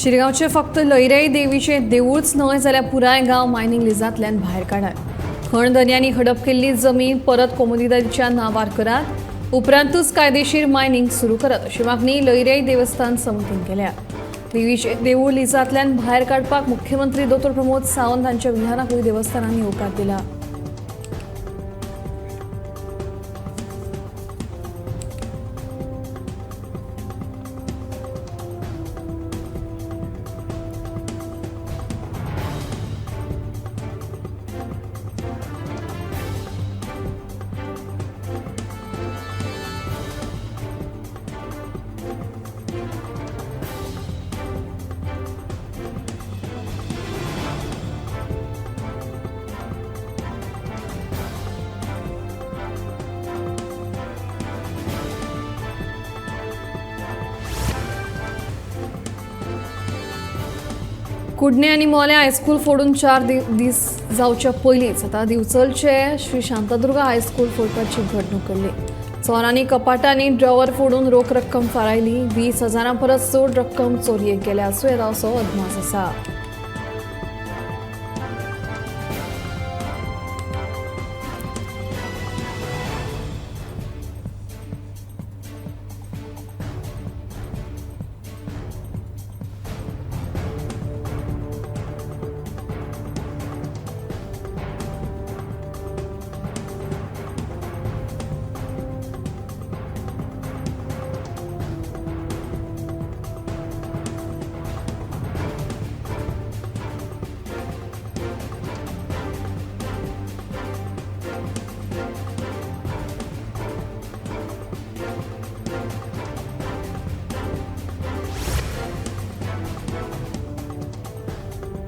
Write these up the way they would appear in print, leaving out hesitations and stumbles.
शिरगांवचे फक्त लयराई देवीचे देवूळच न्हय जाल्यार पुराय गांव मायनिंग लिजांतल्यान भायर काढात. खण दर्यांनी हडप केल्ली जमीन परत कोमुदिदाच्या नांवार करात, उपरांतूच कायदेशीर मायनिंग सुरू करात अशी मागणी लयराई देवस्थान समितीन केल्या. देवीचे देवूळ लिजांतल्यान भायर काडपाक मुख्यमंत्री डॉ. प्रमोद सावंत हांच्या विधानाकूय देवस्थानांनी होकार दिला. कुडणे आनी मोल्या हायस्कूल फोडून 4 दीस जावच्या पयलींच आता दिवचलचे श्री शांतादुर्गा हायस्कूल फोडपाची घडणूक घडली. चोरांनी कपाटांनी ड्रॉवर फोडून रोख रक्कम फारायली. 20,000 परस चड रक्कम चोरयेक गेल्या असो येता असो अदमास आसा.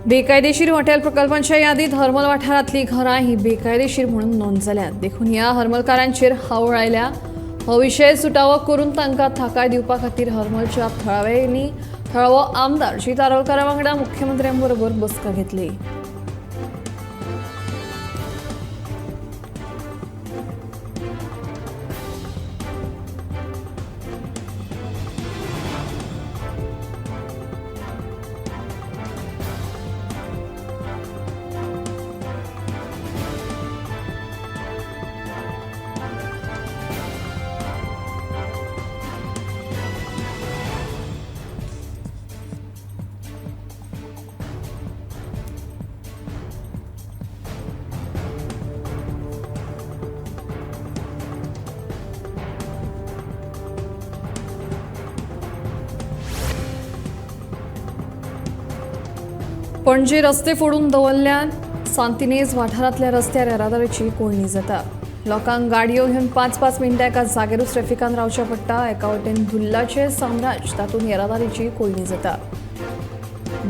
बेकायदेशीर हॉटेल प्रकल्पांच्या यादीत हरमल वाठारांतली घरां ही बेकायदेशीर म्हणून नोंद जाल्यात. देखून ह्या हरमलकारांचेर हावळ आयल्या. हो विशय सुटावो करून तांकां थाकाय दिवपा खातीर हरमलच्या थळाव्यांनी थळावो आमदार जी तारोलकारा वांगडा मुख्यमंत्र्यांबरोबर बसका घेतली. पणजे रस्ते फोडून दवरल्यान सांतिनेज वाठारांतल्या रस्त्यार येरादारीची कोळणी जाता. लोकांक गाडयो घेवन 5-5 मिनटां एका जागेरूच ट्रॅफिकान रावचें पडटा. एका वटेन धुल्लाचें साम्राज्य, तातूंत येरादारीची कोळणी जाता.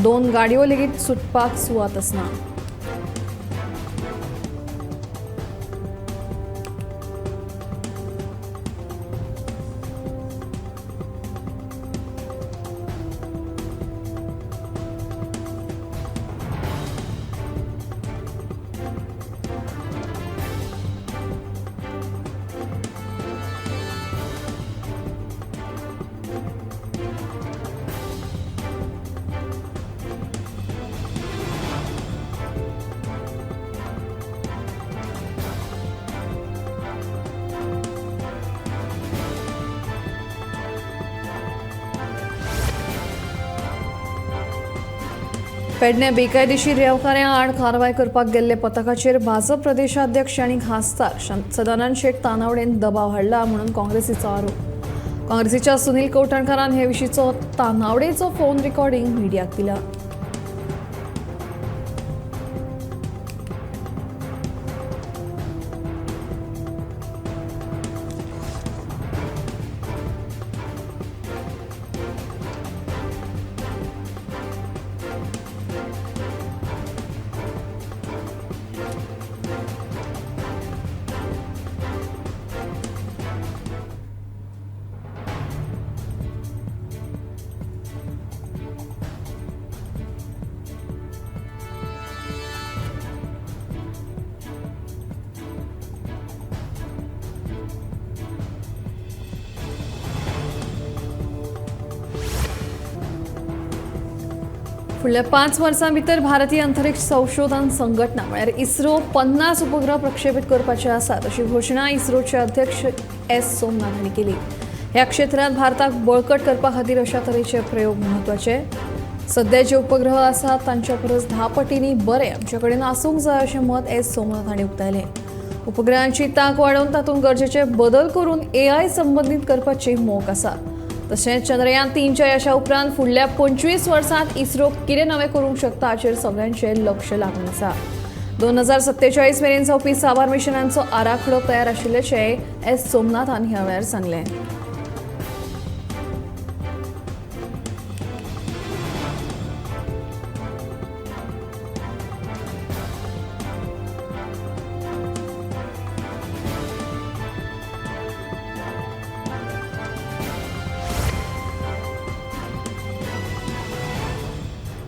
2 गाडयो लेगीत सुटपाक सुवात आसना. पेडणे बेकायदेशीर येवकाऱ्यां आड कारवाय करपाक गेल्ले पथकाचेर भाजप प्रदेशाध्यक्ष आनी खासदार सदानंद शेट तानावडेन दबाव हाडला म्हणून काँग्रेसीचो आरोप. काँग्रेसीच्या सुनील कवठणकारान हे विशींचो तानावडेचो फोन रेकॉर्डिंग मिडियाक दिला. फुडल्या 5 वर्सां भितर भारतीय अंतरीक्ष संशोधन संघटना म्हळ्यार इस्रो 50 उपग्रह प्रक्षेपीत करपाचे आसात अशी घोषणा इस्रोचे अध्यक्ष एस सोमनाथ हांणी केली। ह्या क्षेत्रांत भारताक बळकट करपा खातीर अशा तरेचे प्रयोग म्हत्वाचे। सध्या जे उपग्रह आसात तांच्या परस 10 पटींनी बरे आमचे कडेन आसूंक जाय अशें मत एस सोमनाथ हांणी उक्तायलें। उपग्रहांची तांक वाडोवन तातूंत गरजेचे बदल करून AI संबंधीत करपाची मोख आसा। तशेंच चंद्रयान 3च्या यशा उपरांत फुडल्या 25 वर्सांत इस्रो कितें नवें करूंक शकता हाचेर सगळ्यांचें लक्ष लागून आसा। 2047 मेरेन जावपी साबार मिशनांचो आराखडो तयार आशिल्ल्याचें एस सोमनाथ हांणी ह्या वेळार सांगलें।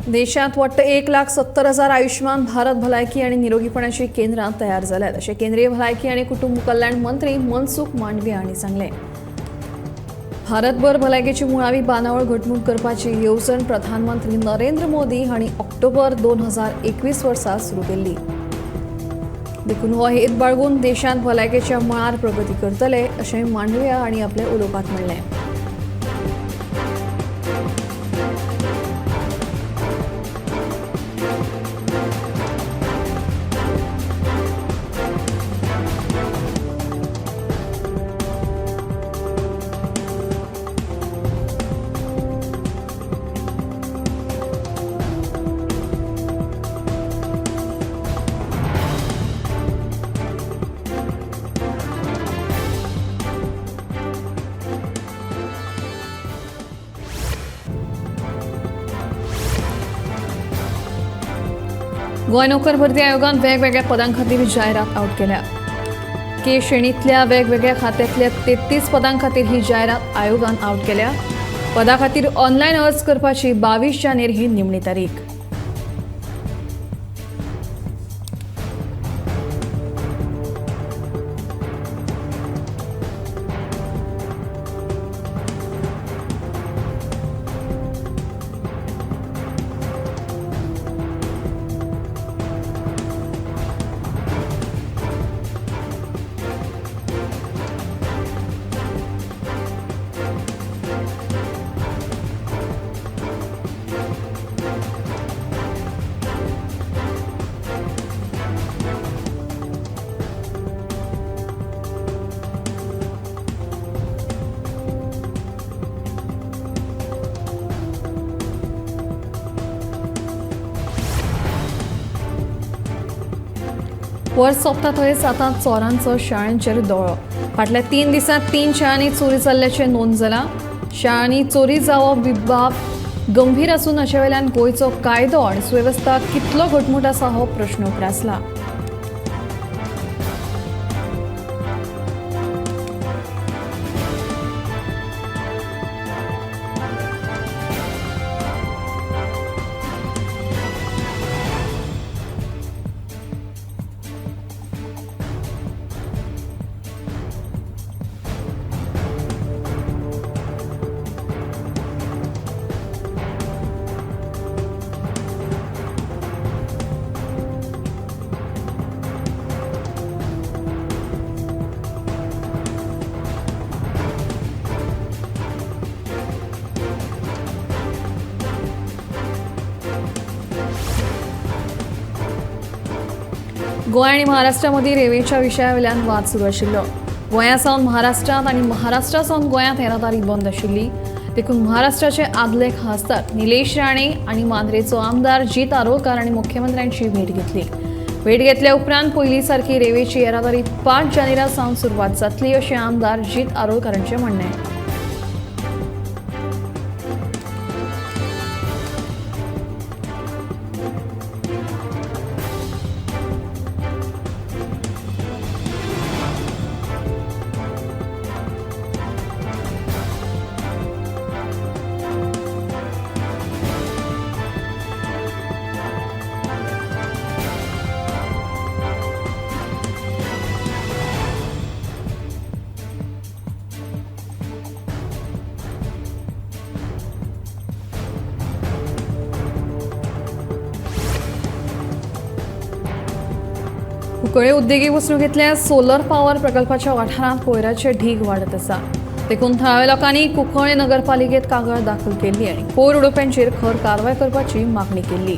देशात वाटतं 1,70,000 आयुष्मान भारत भलायकी आणि निरोगीपणाची केंद्रां तयार जाल्यात अशें केंद्रीय भलायकी आणि कुटुंब कल्याण मंत्री मनसुख मांडवीय हांणी सांगलें। भारतभर भलायकेची मुळावी बांदावळ घटमूट करपाची येवजण प्रधानमंत्री नरेंद्र मोदी हांणी ऑक्टोबर 2021 वर्सा सुरू केल्ली। देखून हो हेत बाळगून देशांत भलायकेच्या मळार प्रगती करतले अशें मांडवीय हांणी आपल्या उलोवपांत म्हणलें। गोंय नोकर भरती आयोगान वेगवेगळ्या पदां खातीर जायरात आउट केल्या। के श्रेणींतल्या वेगवेगळ्या खात्यांतल्या 33 पदां खातीर ही जायरात आयोगान आउट केल्या। पदा खातीर ऑनलायन अर्ज करपाची 22 जानेर ही निमणी तारीख। वर्स सोंपता थंयच आतां चोरांचो शाळांचेर दोळो। फाटल्या 3 दिसांत 3 शाळांनी चोरी जाल्ल्याचें नोंद जालां। शाळांनी चोरी जावप ही बाब गंभीर आसून हाचे वेल्यान गोंयचो कायदो आनी सुवेवस्था कितलो घटमूट आसा हो प्रश्न उप्रासला। गोंय आणि महाराष्ट्रामदीं रेल्वेच्या विशया वेल्यान वाद सुरू आशिल्लो। गोंया सावन महाराष्ट्रांत आनी महाराष्ट्रा सावन गोंयांत येरादारी बंद आशिल्ली। देखून महाराष्ट्राचे आदले खासदार निलेश राणे आनी मांद्रेचो आमदार जीत आरोलकार हांणी मुख्यमंत्र्यांची भेट घेतली। भेट घेतल्या उपरांत पयली सारकी रेल्वेची येरादारी 5 जानेरा सावन सुरवात जातली अशें आमदार जीत आरोलकारांचें म्हणणें। कुंकळे उद्देगी वसणुकीतल्या सोलर पॉवर प्रकल्पाच्या वाठारांत कोयराचे ढीग वाडत आसा. देखून थळाव्या लोकांनी कुंकळे नगरपालिकेत कागाळ दाखल केली आनी कोयर उडोवप्यांचेर खर कारवाय करपाची मागणी केली.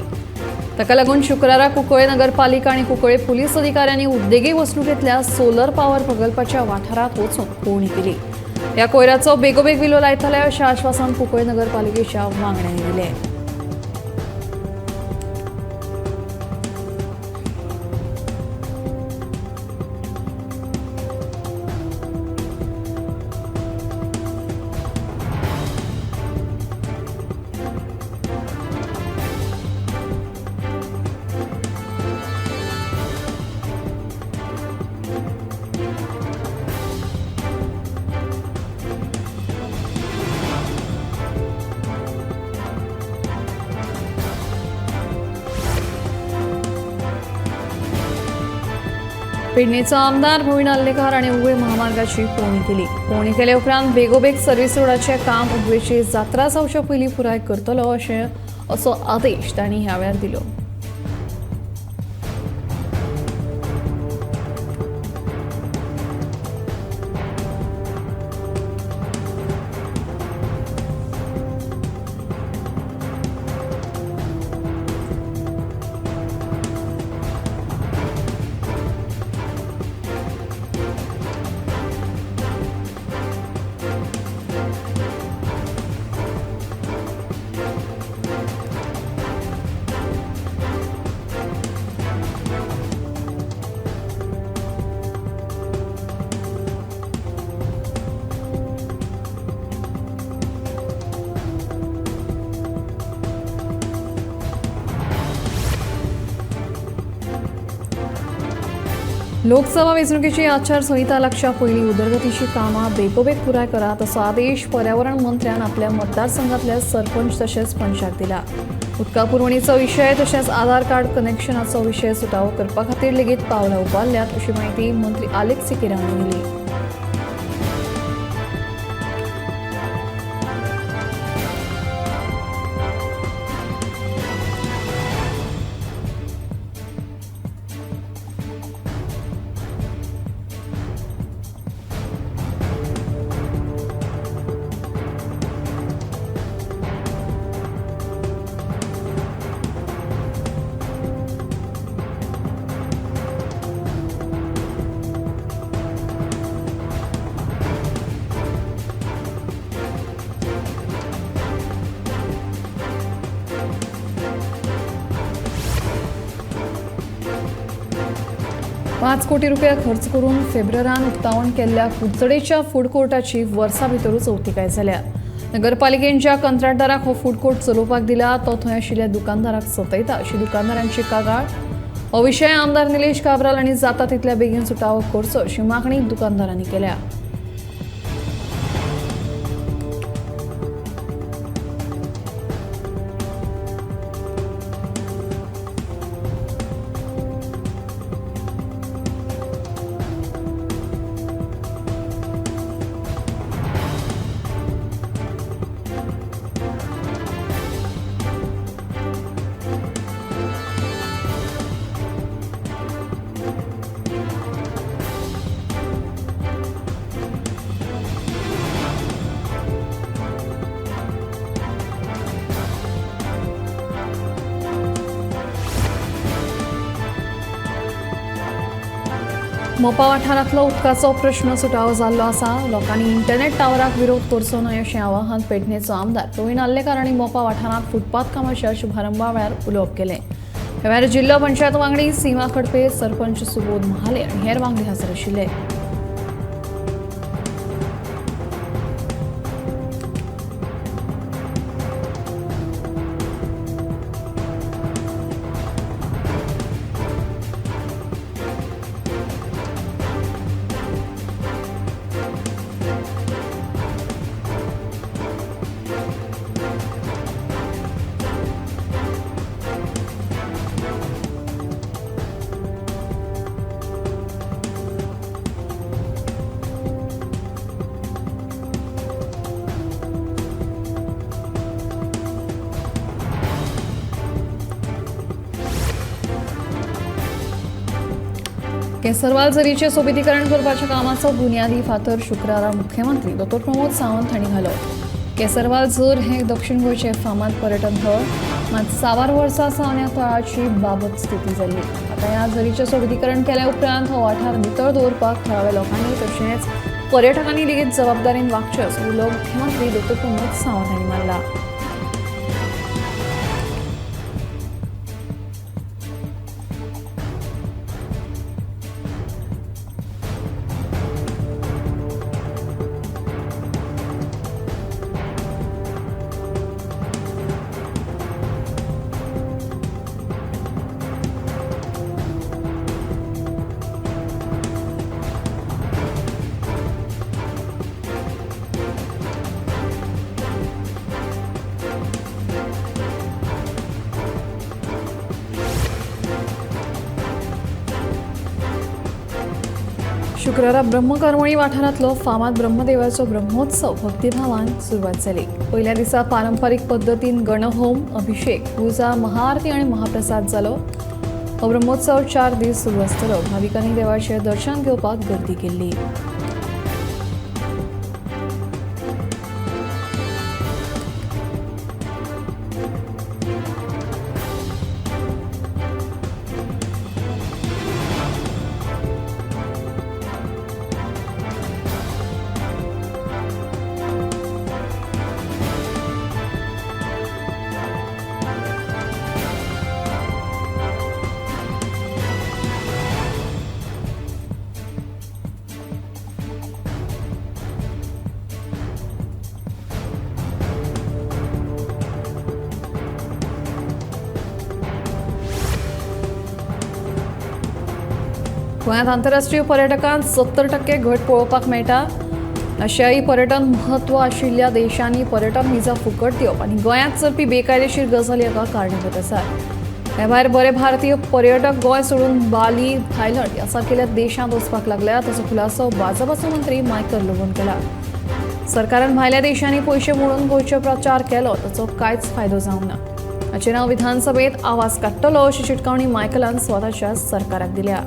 ताका लागून शुक्रारा कुंकळे नगरपालिका आनी कुंकळे पुलीस अधिकाऱ्यांनी उद्देगी वसणुकीतल्या सोलर पॉवर प्रकल्पाच्या वाठारांत वचून पळोवणी केली. ह्या कोयराचो बेगोबेग विलो लायतले अशें आश्वासन कुंकळे नगरपालिकेच्या वांगड्यांनी दिलें. पेडणेचो आमदार प्रवीण आल्लेकर हाणें उगवे महामार्गाची पळोवणी केली. पळोवणी केले उपरांत बेगोबेग सर्व्हिस रोडाचें काम उगवेची जात्रा जावचे पयलीं पुराय करतलो असो आदेश तांणी ह्या वेळार दिलो. लोकसभा वेंचणुकेची आचारसंहिता लागच्या पयलीं उदरगतीची कामां बेगोबेग पुराय करात असो आदेश पर्यावरण मंत्र्यान आपल्या मतदारसंघातल्या सरपंच तशेंच पंचाक दिला. उदका पुरवणीचो विशय तशेंच आधार कार्ड कनेक्शनाचो विशय सुटावो करपा खातीर लेगीत पावलां उबारल्यात अशी माहिती मंत्री आलेक्स सिकेरा हांणी दिली. ₹5 कोटी खर्च करून फेब्रुवारांत उक्तावण केल्ल्या कुडचडेच्या फूड कोर्टाची वर्सां भितरूच उक्तीकाय जाल्या. नगरपालिकेन ज्या कंत्राटदाराक हो फूड कोर्ट चलोवपाक दिला तो थंय आशिल्ल्या दुकानदाराक सतयता अशी दुकानदारांची कागाळ. हो विशय आमदार निलेश काब्राल हांणी जाता तितल्या बेगीन सुटावो करचो अशी मागणी दुकानदारांनी केल्या. मोपा वाठारांतलो उदकाचो प्रश्न सुटावो जाल्लो आसा. लोकांनी इंटरनेट टावराक विरोध करचो न्हय अशें आवाहन पेडणेचो आमदार प्रवीण आल्लेकर हांणी मोपा वाठारांत फुटपाथ कामाच्या शुभारंभा वेळार उलोवप केलें. ह्या वेळार जिल्लो पंचायत वांगडी सीमा खडपे, सरपंच सुबोध महाले आनी हेर वांगडी हाजीर आशिल्ले. केसरवाल झरीचे सोबीतीकरण करपाच्या कामाचो बुन्यादी फातर शुक्रारा मुख्यमंत्री डॉ प्रमोद सावंत हांणी घालो. केसरवाल झर हे दक्षिण गोंयचे फामाद पर्यटन थळ, मात सावार वर्सां सावन ह्या थळाची बाबत स्थिती जाल्ली. आतां ह्या झरीचें सोबीतीकरण केल्या उपरांत हो वाठार नितळ दवरपाक थळाव्या लोकांनी तशेंच पर्यटकांनी लेगीत जबाबदारीन वागचें असो उलो मुख्यमंत्री डॉ प्रमोद सावंत हांणी मारला. शुक्रारा ब्रह्मकर्मणी वाठारांतलो फामाद ब्रह्मदेवाचो ब्रह्मोत्सव भक्तिभावान सुरवात जाली. पयल्या दिसा पारंपारीक पद्दतीन गणहोम, अभिषेक, पुजा, महाआरती आनी महाप्रसाद जालो. हो ब्रह्मोत्सव 4 दीस सुरू आसतलो. भाविकांनी देवाचें दर्शन घेवपाक गर्दी केल्ली. गोंयांत आंतरराष्ट्रीय पर्यटकांत 70% घट पळोवपाक मेळटा. आशियाई पर्यटन म्हत्व आशिल्ल्या देशांनी पर्यटन व्हिजा फुकट दिवप आनी गोंयांत चलपी बेकायदेशीर गजाली हाका कारणीभूत आसात. ह्या भायर बरे भारतीय पर्यटक गोंय सोडून बाली, थायलंड ह्या सारकेल्या देशांत वचपाक लागल्यात असो खुलासो भाजपाचो मंत्री मायकल लोबोन केला. सरकारान भायल्या देशांनी पयशे मोडून गोंयचो प्रचार केलो ताचो कांयच फायदो जावंक ना. हाचेर हांव विधानसभेत आवाज काडटलो अशी शिटकावणी मायकलान स्वताच्या सरकाराक दिल्या.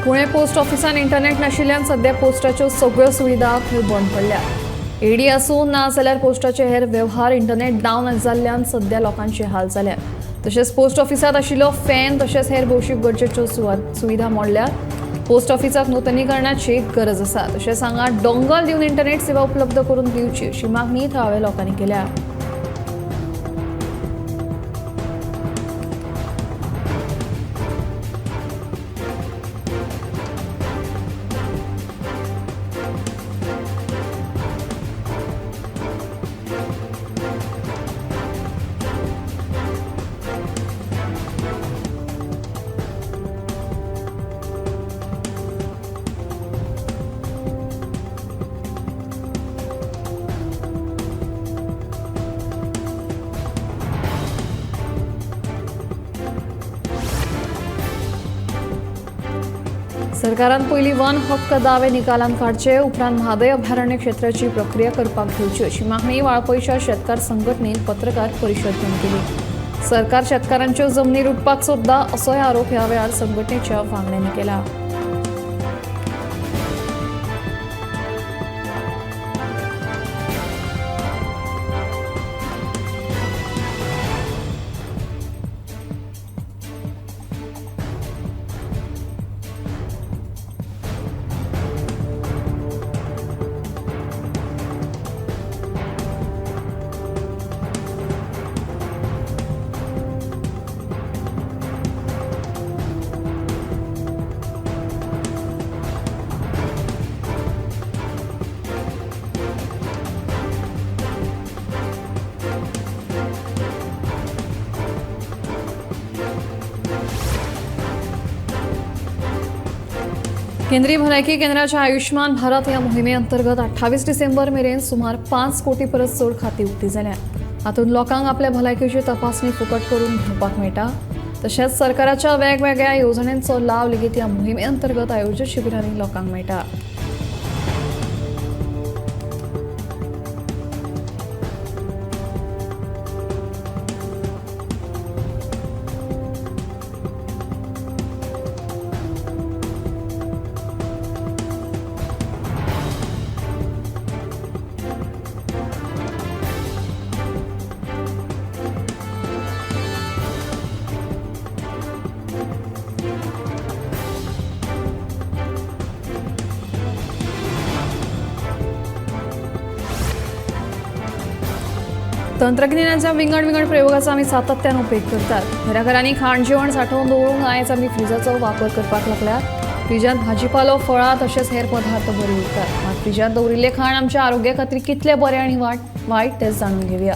पुणे पोस्ट ऑफिसान इंटरनेट नाशिल्ल्यान सध्या पोस्टाच्यो सगळ्यो सुविधा थंय बंद पडल्या. एडी आसूं ना जाल्यार पोस्टाचे हेर वेव्हार इंटरनेट डावन जाल्ल्यान सध्या लोकांचे हाल जाल्या. तशेंच पोस्ट ऑफिसांत आशिल्लो फॅन तशेंच हेर भौशीक गरजेच्यो सुविधा मोडल्यात. पोस्ट ऑफिसाक नूतनीकरणाची गरज आसा. तशेंच हांगा डोंगल दिवन इंटरनेट सेवा उपलब्ध करून दिवची अशी मागणी थळाव्या लोकांनी केल्या. सरकारान पयलीं वन हक्क दावे निकालान काडचे उपरांत म्हादय अभयारण्य क्षेत्राची प्रक्रिया करपाक घेवची अशी मागणी वाळपयच्या शेतकार संघटनेन पत्रकार परिशद घेवन केली. सरकार शेतकारांच्यो जमनी लुटपाक सोदता असोय आरोप ह्या वेळार संघटनेच्या वांगड्यांनी केला. केंद्रीय भलायकी केंद्राच्या आयुष्मान भारत या मोहिमेअंतर्गत 28 डिसेंबर मेरेन सुमार 5 कोटी परस चड खातीं उक्तीं जाल्यात. हातूंत लोकांक आपल्या भलायकेची तपासणी फुकट करून घेवपाक मेळटा. तशेंच सरकाराच्या वेगवेगळ्या येवजण्यांचो लाव लेगीत ह्या मोहिमेअंतर्गत आयोजीत शिबिरांनी लोकांक मेळटा. तंत्रज्ञानाच्या विंगड प्रयोगाचा आमी सातत्यान उपेग करतात. घराघरांनी खाण जेवण साठोवन दवरूंक आयज आमी फ्रिजाचो वापर करपाक लागल्यात. फ्रिजांत भाजीपालो, फळां तशेंच हेर पदार्थ बरे उरतात. मात फ्रिजांत दवरिल्लें खाण आमच्या आरोग्या खातीर कितलें बरें आनी वायट तें जाणून घेवया.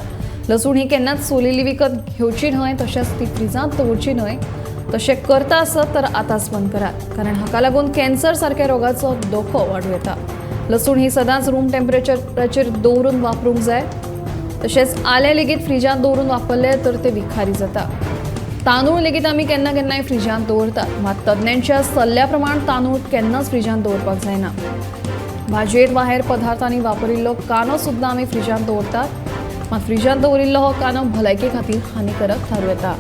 लसूण ही केन्नाच सोलिल्ली विकत घेवची न्हय, तशेंच ती फ्रिजांत दवरची न्हय. तशें करता आसत तर आतांच बंद करात, कारण हाका लागून कॅन्सर सारक्या रोगाचो धोको वाडूं येता. लसूण ही सदांच रूम टेम्परेचराचेर दवरून वापरूंक जाय. तशेंच आलें लेगीत फ्रिजांत दवरून वापरले तर ते विखारी जाता. तांदूळ लेगीत आमी केन्ना केन्नाय फ्रिजांत दवरतात, मात तज्ञांच्या सल्ल्या प्रमाण तांदूळ केन्नाच फ्रिजांत दवरपाक जायना. भाजयेंत वा हेर पदार्थांनी वापरिल्लो कांदो सुद्दां आमी फ्रिजांत दवरतात, मात फ्रिजांत दवरिल्लो हो कांदो भलायके खातीर हानिकारक थारूं येता.